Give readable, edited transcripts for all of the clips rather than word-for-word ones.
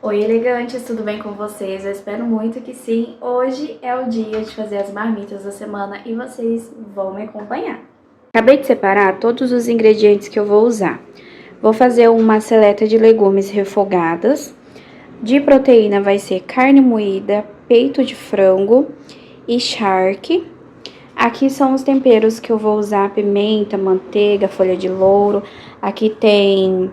Oi, elegantes, tudo bem com vocês? Eu espero muito que sim. Hoje é o dia de fazer as marmitas da semana e vocês vão me acompanhar. Acabei de separar todos os ingredientes que eu vou usar. Vou fazer uma seleta de legumes refogadas. De proteína vai ser carne moída, peito de frango e charque. Aqui são os temperos que eu vou usar: pimenta, manteiga, folha de louro. Aqui tem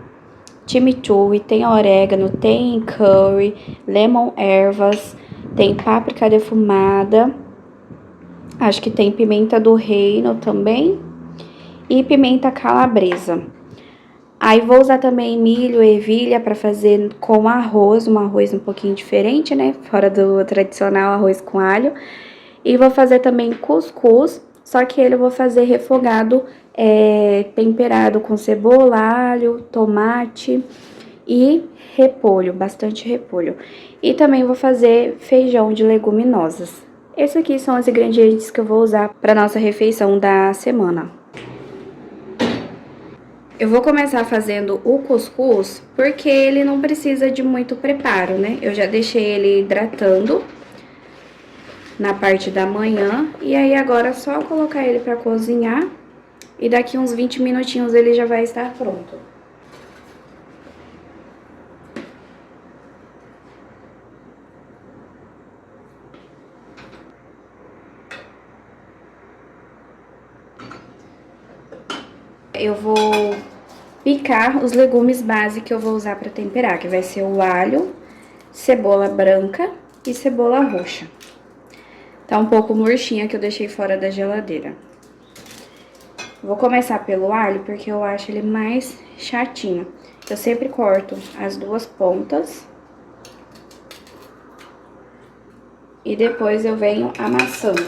chimichurri, tem orégano, tem curry, lemon ervas, tem páprica defumada, acho que tem pimenta do reino também e pimenta calabresa. Aí vou usar também milho, ervilha para fazer com arroz, um arroz um pouquinho diferente, né? Fora do tradicional arroz com alho. E vou fazer também cuscuz, só que ele eu vou fazer refogado, temperado com cebola, alho, tomate e repolho, bastante repolho. E também vou fazer feijão de leguminosas. Esses aqui são os ingredientes que eu vou usar para nossa refeição da semana. Eu vou começar fazendo o cuscuz porque ele não precisa de muito preparo, né? Eu já deixei ele hidratando na parte da manhã e aí agora é só colocar ele para cozinhar e daqui uns 20 minutinhos ele já vai estar pronto. Eu vou picar os legumes base que eu vou usar para temperar, que vai ser o alho, cebola branca e cebola roxa. Tá um pouco murchinha que eu deixei fora da geladeira. Vou começar pelo alho porque eu acho ele mais chatinho. Eu sempre corto as duas pontas e depois eu venho amassando.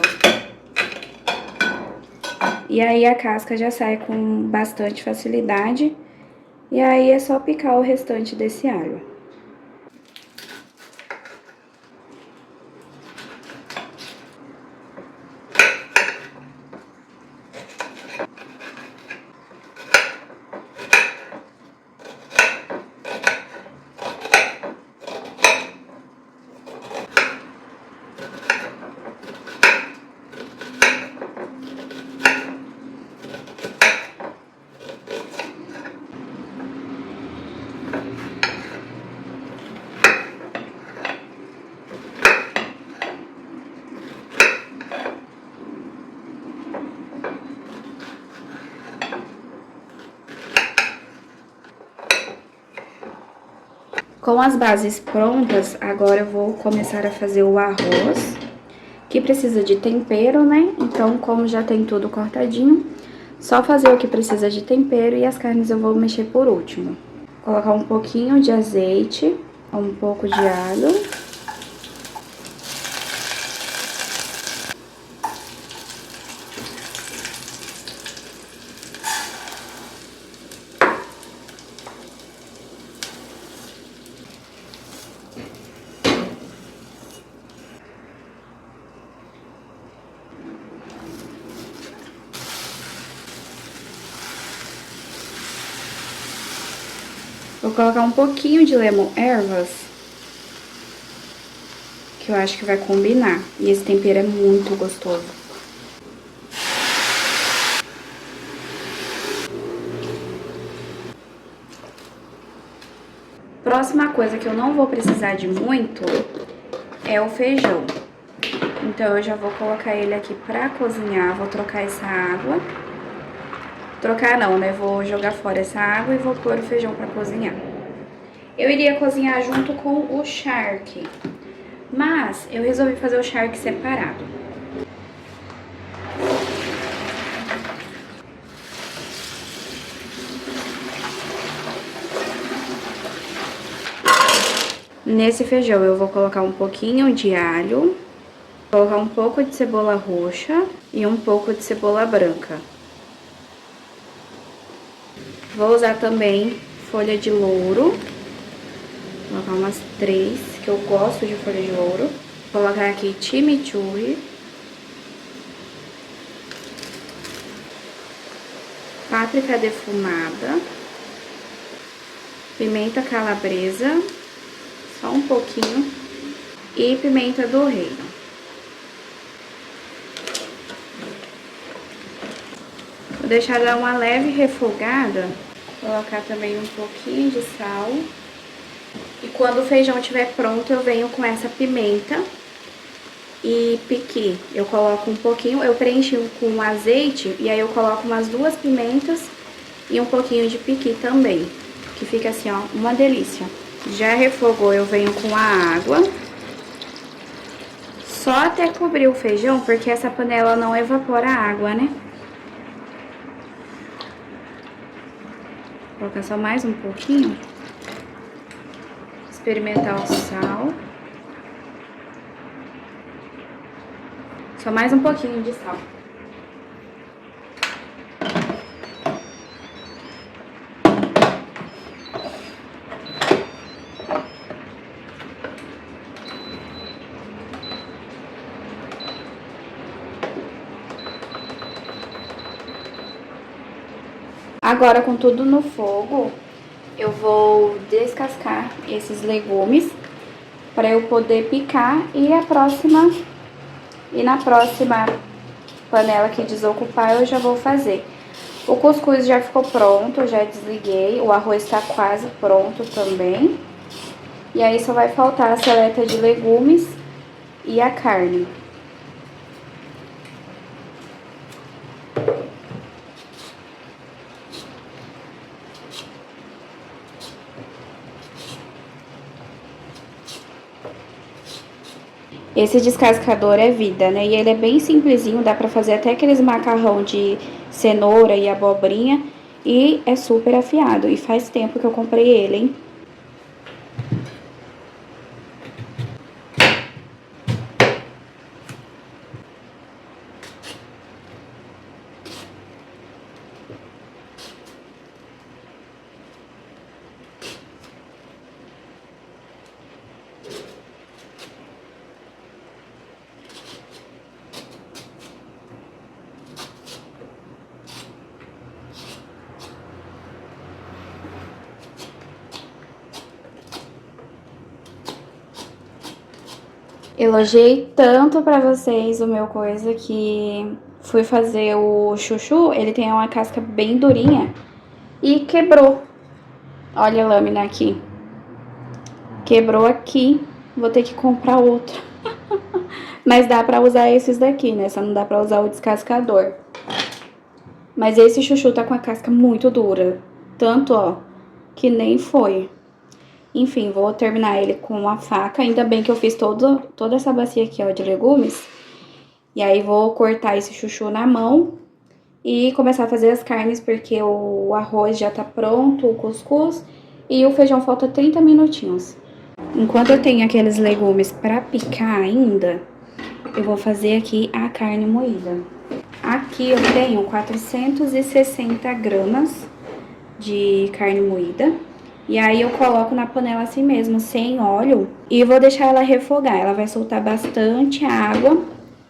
E aí a casca já sai com bastante facilidade. E aí é só picar o restante desse alho. Com as bases prontas, agora eu vou começar a fazer o arroz, que precisa de tempero, né? Então, como já tem tudo cortadinho, só fazer o que precisa de tempero e as carnes eu vou mexer por último. Colocar um pouquinho de azeite, um pouco de alho. Vou colocar um pouquinho de lemon ervas, que eu acho que vai combinar. E esse tempero é muito gostoso. Próxima coisa que eu não vou precisar de muito é o feijão. Então, eu já vou colocar ele aqui pra cozinhar, vou trocar essa água. Trocar não, né? Vou jogar fora essa água e vou pôr o feijão pra cozinhar. Eu iria cozinhar junto com o charque, mas eu resolvi fazer o charque separado. Nesse feijão eu vou colocar um pouquinho de alho, colocar um pouco de cebola roxa e um pouco de cebola branca. Vou usar também folha de louro, vou colocar umas 3, que eu gosto de folha de louro. Vou colocar aqui chimichurri, páprica defumada, pimenta calabresa, só um pouquinho. E pimenta do reino. Vou deixar dar uma leve refogada. Colocar também um pouquinho de sal. E quando o feijão estiver pronto, eu venho com essa pimenta e piqui. Eu coloco um pouquinho, eu preencho com azeite e aí eu coloco umas 2 pimentas e um pouquinho de piqui também. Que fica assim, ó, uma delícia. Já refogou, eu venho com a água. Só até cobrir o feijão, porque essa panela não evapora a água, né? Vou colocar só mais um pouquinho. Experimentar o sal. Só mais um pouquinho de sal. Agora, com tudo no fogo, eu vou descascar esses legumes para eu poder picar e na próxima panela que desocupar eu já vou fazer. O cuscuz já ficou pronto, eu já desliguei, o arroz está quase pronto também. E aí só vai faltar a seleta de legumes e a carne. Esse descascador é vida, né? E ele é bem simplesinho, dá pra fazer até aqueles macarrão de cenoura e abobrinha. E é super afiado. E faz tempo que eu comprei ele, hein? Elogiei tanto pra vocês o meu coisa que fui fazer o chuchu, ele tem uma casca bem durinha e quebrou. Olha a lâmina aqui. Quebrou aqui, vou ter que comprar outro. Mas dá pra usar esses daqui, né? Só não dá pra usar o descascador. Mas esse chuchu tá com a casca muito dura. Tanto, ó, que nem foi. Enfim, vou terminar ele com a faca. Ainda bem que eu fiz toda essa bacia aqui, ó, de legumes. E aí, vou cortar esse chuchu na mão e começar a fazer as carnes, porque o arroz já tá pronto, o cuscuz, e o feijão falta 30 minutinhos. Enquanto eu tenho aqueles legumes pra picar ainda, eu vou fazer aqui a carne moída. Aqui eu tenho 460 gramas de carne moída. E aí eu coloco na panela assim mesmo, sem óleo, e vou deixar ela refogar. Ela vai soltar bastante água,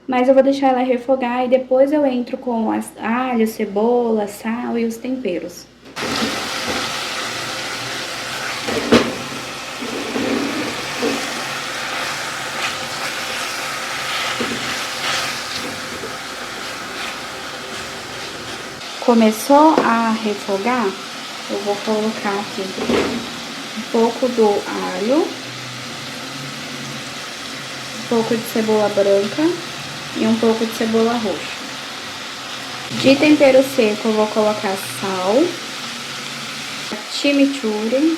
mas eu vou deixar ela refogar e depois eu entro com alho, cebola, sal e os temperos. Começou a refogar, eu vou colocar aqui um pouco do alho, um pouco de cebola branca e um pouco de cebola roxa. De tempero seco eu vou colocar sal, chimichurri,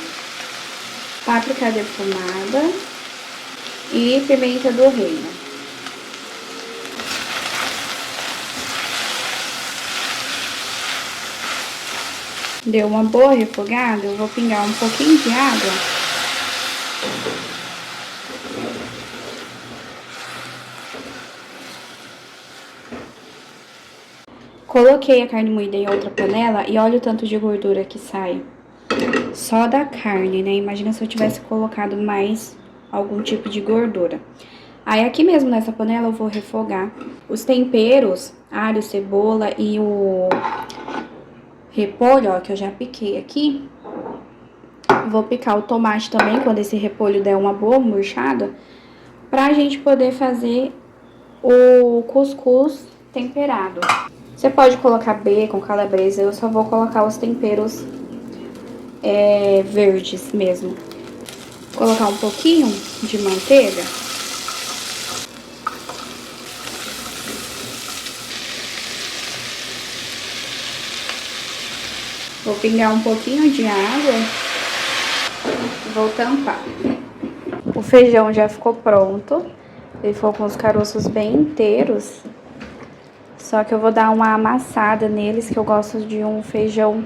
páprica defumada e pimenta do reino. Deu uma boa refogada, eu vou pingar um pouquinho de água. Coloquei a carne moída em outra panela e olha o tanto de gordura que sai. Só da carne, né? Imagina se eu tivesse colocado mais algum tipo de gordura. Aí aqui mesmo nessa panela eu vou refogar os temperos, alho, cebola e o repolho, ó, que eu já piquei aqui. Vou picar o tomate também, quando esse repolho der uma boa murchada, pra gente poder fazer o cuscuz temperado. Você pode colocar bacon, calabresa, eu só vou colocar os temperos verdes mesmo. Vou colocar um pouquinho de manteiga. Vou pingar um pouquinho de água e vou tampar. O feijão já ficou pronto. Ele ficou com os caroços bem inteiros. Só que eu vou dar uma amassada neles, que eu gosto de um feijão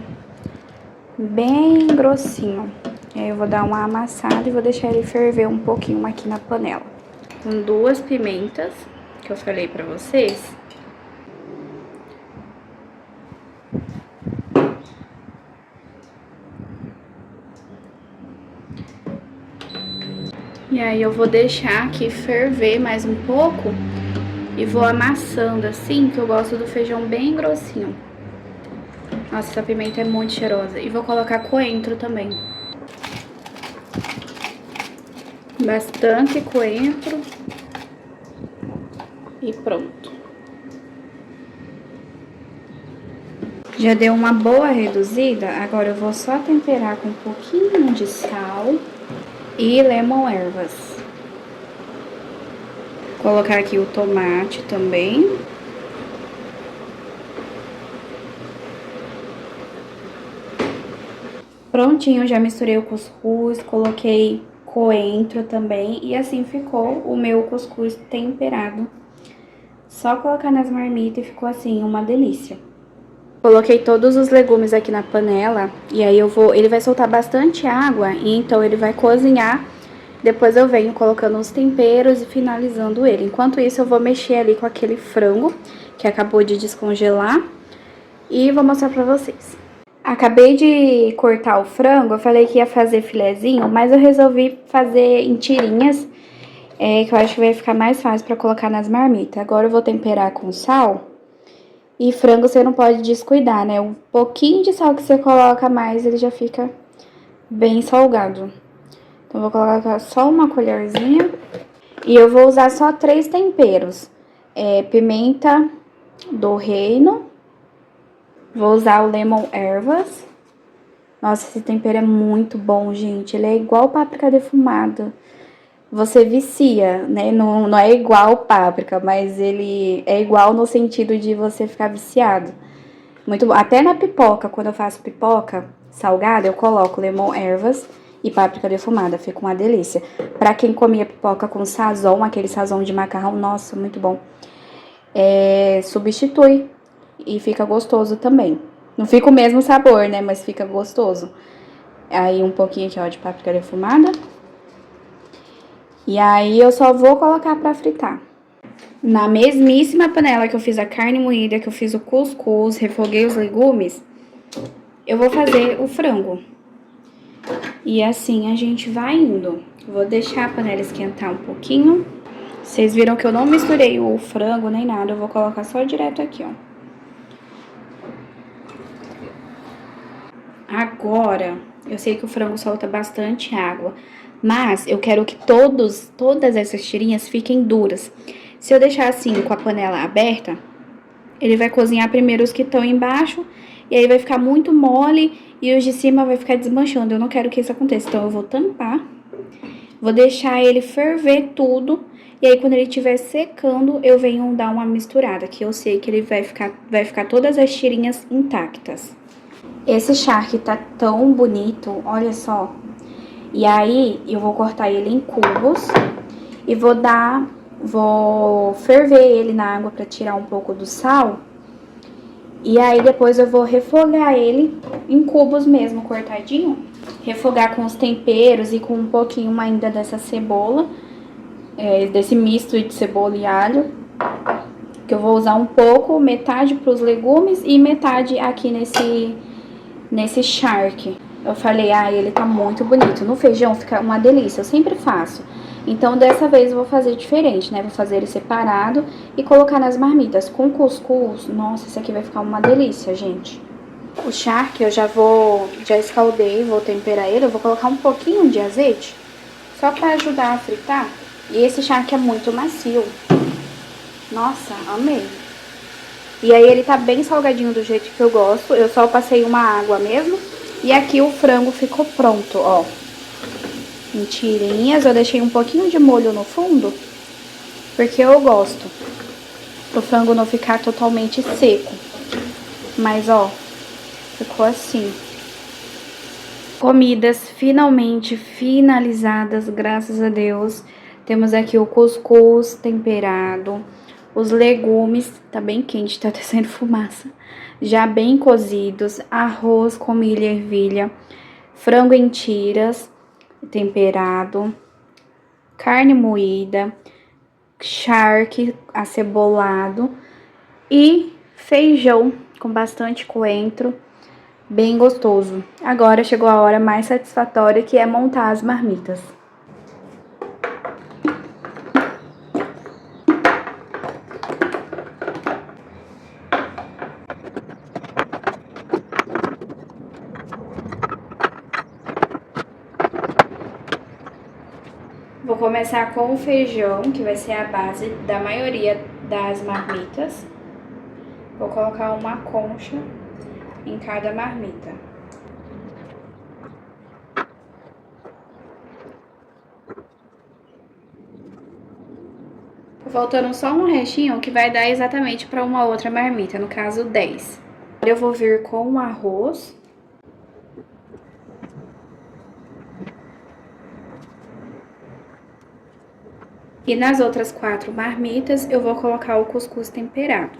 bem grossinho. E aí eu vou dar uma amassada e vou deixar ele ferver um pouquinho aqui na panela. Com 2 pimentas, que eu falei pra vocês. E aí eu vou deixar aqui ferver mais um pouco e vou amassando assim, que eu gosto do feijão bem grossinho. Nossa, essa pimenta é muito cheirosa. E vou colocar coentro também. Bastante coentro. E pronto. Já deu uma boa reduzida, agora eu vou só temperar com um pouquinho de sal e lemon ervas. Colocar aqui o tomate também. Prontinho, já misturei o cuscuz, coloquei coentro também e assim ficou o meu cuscuz temperado. Só colocar nas marmitas e ficou assim, uma delícia. Coloquei todos os legumes aqui na panela e aí ele vai soltar bastante água e então ele vai cozinhar. Depois eu venho colocando os temperos e finalizando ele. Enquanto isso eu vou mexer ali com aquele frango que acabou de descongelar e vou mostrar pra vocês. Acabei de cortar o frango, eu falei que ia fazer filezinho, mas eu resolvi fazer em tirinhas, que eu acho que vai ficar mais fácil pra colocar nas marmitas. Agora eu vou temperar com sal. E frango você não pode descuidar, né? Um pouquinho de sal que você coloca mais, ele já fica bem salgado. Então, vou colocar só uma colherzinha. E eu vou usar só 3 temperos. Pimenta do reino. Vou usar o lemon ervas. Nossa, esse tempero é muito bom, gente. Ele é igual páprica defumada. Você vicia, né? Não é igual páprica, mas ele é igual no sentido de você ficar viciado. Muito bom. Até na pipoca, quando eu faço pipoca salgada, eu coloco lemon ervas e páprica defumada. Fica uma delícia. Pra quem comia pipoca com sazon, aquele sazon de macarrão, nossa, muito bom. Substitui e fica gostoso também. Não fica o mesmo sabor, né? Mas fica gostoso. Aí um pouquinho aqui, ó, de páprica defumada. E aí eu só vou colocar pra fritar. Na mesmíssima panela que eu fiz a carne moída, que eu fiz o cuscuz, refoguei os legumes, eu vou fazer o frango. E assim a gente vai indo. Vou deixar a panela esquentar um pouquinho. Vocês viram que eu não misturei o frango nem nada, eu vou colocar só direto aqui, ó. Agora, eu sei que o frango solta bastante água, mas eu quero que todas essas tirinhas fiquem duras. Se eu deixar assim com a panela aberta, ele vai cozinhar primeiro os que estão embaixo, e aí vai ficar muito mole e os de cima vai ficar desmanchando. Eu não quero que isso aconteça, então eu vou tampar, vou deixar ele ferver tudo, e aí quando ele estiver secando, eu venho dar uma misturada, que eu sei que ele vai ficar todas as tirinhas intactas. Esse charque tá tão bonito, olha só. E aí, eu vou cortar ele em cubos e vou ferver ele na água pra tirar um pouco do sal. E aí, depois eu vou refogar ele em cubos mesmo, cortadinho. Refogar com os temperos e com um pouquinho ainda dessa cebola, desse misto de cebola e alho. Que eu vou usar um pouco, metade pros legumes e metade aqui nesse charque. Eu falei, ele tá muito bonito. No feijão fica uma delícia, eu sempre faço. Então, dessa vez eu vou fazer diferente, né? Vou fazer ele separado e colocar nas marmitas. Com cuscuz, nossa, isso aqui vai ficar uma delícia, gente. O charque eu já escaldei, vou temperar ele. Eu vou colocar um pouquinho de azeite, só pra ajudar a fritar. E esse charque é muito macio. Nossa, amei. E aí ele tá bem salgadinho do jeito que eu gosto. Eu só passei uma água mesmo. E aqui o frango ficou pronto, ó. Em tirinhas. Eu deixei um pouquinho de molho no fundo, porque eu gosto. Pro frango não ficar totalmente seco. Mas, ó, ficou assim. Comidas finalmente finalizadas, graças a Deus. Temos aqui o cuscuz temperado. Os legumes, tá bem quente, tá descendo fumaça. Já bem cozidos. Arroz com milho e ervilha. Frango em tiras, temperado. Carne moída. Charque acebolado. E feijão com bastante coentro. Bem gostoso. Agora chegou a hora mais satisfatória, que é montar as marmitas. Vou começar com o feijão, que vai ser a base da maioria das marmitas. Vou colocar uma concha em cada marmita. Faltando só um restinho que vai dar exatamente para uma outra marmita, no caso 10. Eu vou vir com o arroz. E nas outras 4 marmitas eu vou colocar o cuscuz temperado.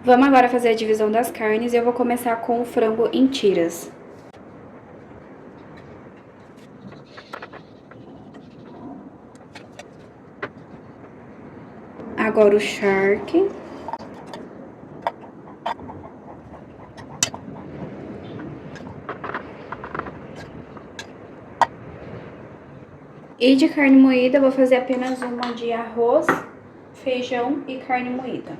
Vamos agora fazer a divisão das carnes e eu vou começar com o frango em tiras. Agora o charque. E de carne moída, eu vou fazer apenas uma de arroz, feijão e carne moída.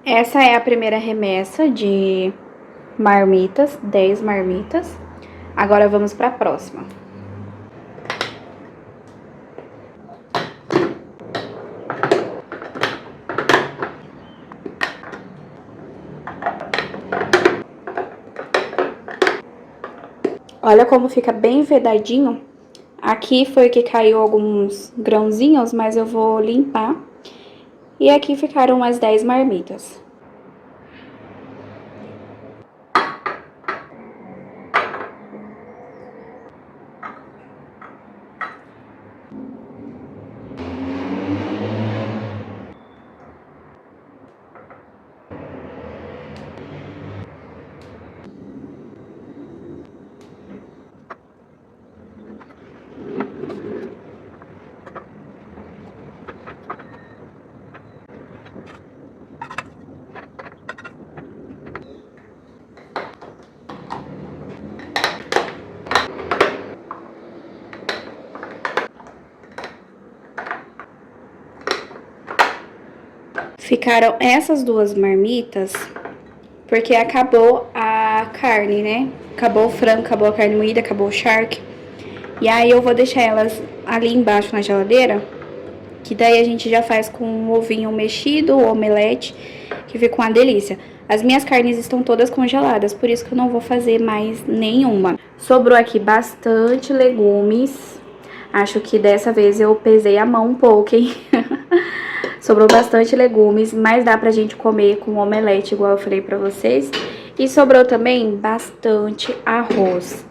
Essa é a primeira remessa de marmitas, 10 marmitas. Agora vamos para a próxima. Olha como fica bem vedadinho. Aqui foi que caiu alguns grãozinhos, mas eu vou limpar. E aqui ficaram umas 10 marmitas. Ficaram essas 2 marmitas, porque acabou a carne, né? Acabou o frango, acabou a carne moída, acabou o charque. E aí eu vou deixar elas ali embaixo na geladeira, que daí a gente já faz com um ovinho mexido, ou omelete, que fica uma delícia. As minhas carnes estão todas congeladas, por isso que eu não vou fazer mais nenhuma. Sobrou aqui bastante legumes. Acho que dessa vez eu pesei a mão um pouco, hein? Sobrou bastante legumes, mas dá pra gente comer com omelete, igual eu falei pra vocês. E sobrou também bastante arroz.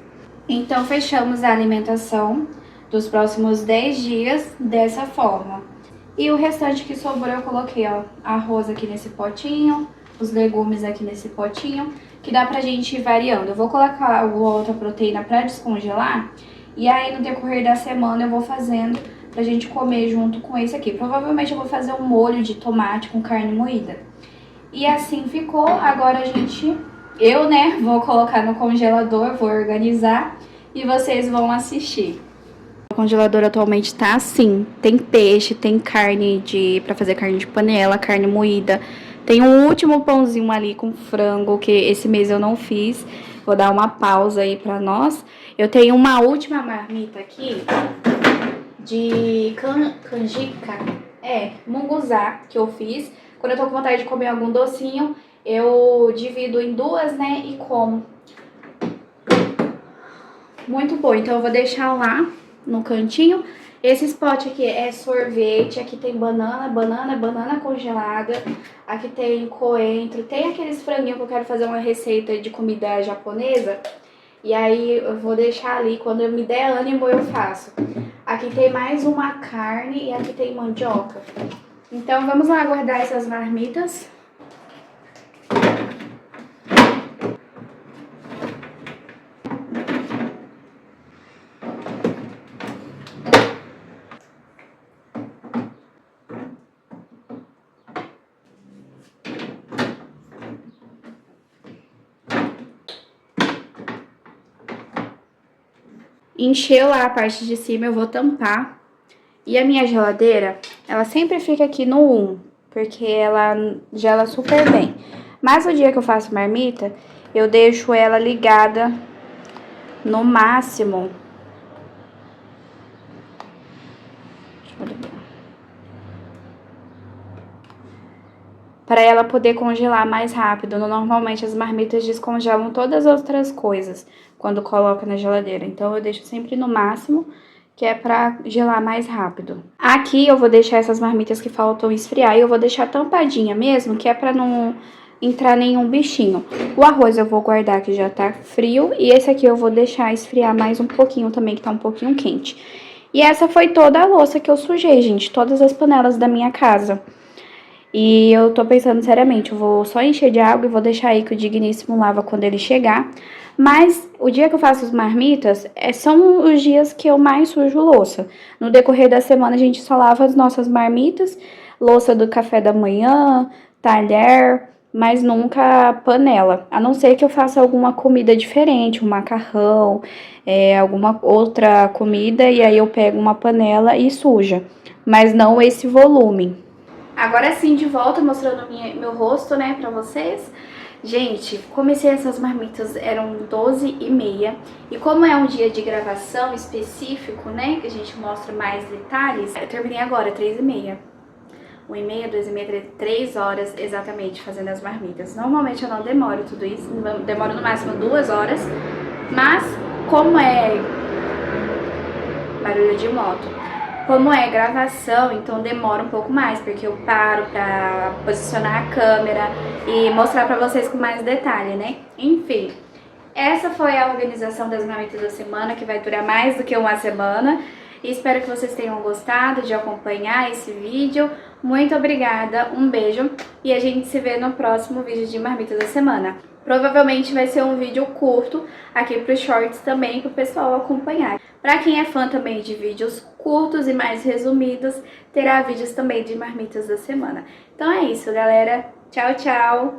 Então, fechamos a alimentação dos próximos 10 dias dessa forma. E o restante que sobrou eu coloquei, ó, arroz aqui nesse potinho, os legumes aqui nesse potinho, que dá pra gente ir variando. Eu vou colocar alguma outra proteína pra descongelar, e aí no decorrer da semana eu vou fazendo pra gente comer junto com esse aqui. Provavelmente eu vou fazer um molho de tomate com carne moída. E assim ficou. Agora eu, né, vou colocar no congelador, vou organizar e vocês vão assistir. Vou congelador atualmente tá assim. Tem peixe, tem carne pra fazer carne de panela, carne moída. Tem um último pãozinho ali com frango, que esse mês eu não fiz. Vou dar uma pausa aí pra nós. Eu tenho uma última marmita aqui de canjica, munguzá, que eu fiz. Quando eu tô com vontade de comer algum docinho, eu divido em duas, né, e como. Muito bom, então eu vou deixar lá no cantinho. Esse pote aqui é sorvete, aqui tem banana congelada, aqui tem coentro, tem aqueles franguinhos que eu quero fazer uma receita de comida japonesa. E aí eu vou deixar ali, quando eu me der ânimo eu faço. Aqui tem mais uma carne e aqui tem mandioca. Então vamos lá guardar essas marmitas. Encheu lá a parte de cima, eu vou tampar. E a minha geladeira, ela sempre fica aqui no 1, porque ela gela super bem. Mas o dia que eu faço marmita, eu deixo ela ligada no máximo. Para ela poder congelar mais rápido. Normalmente as marmitas descongelam todas as outras coisas quando coloca na geladeira. Então eu deixo sempre no máximo, que é para gelar mais rápido. Aqui eu vou deixar essas marmitas que faltam esfriar e eu vou deixar tampadinha mesmo, que é para não entrar nenhum bichinho. O arroz eu vou guardar que já tá frio e esse aqui eu vou deixar esfriar mais um pouquinho também, que tá um pouquinho quente. E essa foi toda a louça que eu sujei, gente, todas as panelas da minha casa. E eu tô pensando seriamente, eu vou só encher de água e vou deixar aí que o digníssimo lava quando ele chegar. Mas o dia que eu faço as marmitas são os dias que eu mais sujo louça. No decorrer da semana a gente só lava as nossas marmitas, louça do café da manhã, talher, mas nunca panela. A não ser que eu faça alguma comida diferente, um macarrão, alguma outra comida, e aí eu pego uma panela e suja. Mas não esse volume. Agora sim, de volta, mostrando meu rosto, né, pra vocês. Gente, comecei essas marmitas, eram 12h30. E como é um dia de gravação específico, né, que a gente mostra mais detalhes, eu terminei agora, 3h30. 1h30, 2h30, 3 horas exatamente fazendo as marmitas. Normalmente eu não demoro tudo isso, demoro no máximo 2 horas. Mas, como é barulho de moto, como é gravação, então demora um pouco mais, porque eu paro pra posicionar a câmera e mostrar pra vocês com mais detalhe, né? Enfim, essa foi a organização das marmitas da semana, que vai durar mais do que uma semana. E espero que vocês tenham gostado de acompanhar esse vídeo. Muito obrigada, um beijo e a gente se vê no próximo vídeo de marmitas da semana. Provavelmente vai ser um vídeo curto aqui para os shorts também, para o pessoal acompanhar. Para quem é fã também de vídeos curtos e mais resumidos, terá vídeos também de marmitas da semana. Então é isso, galera. Tchau, tchau!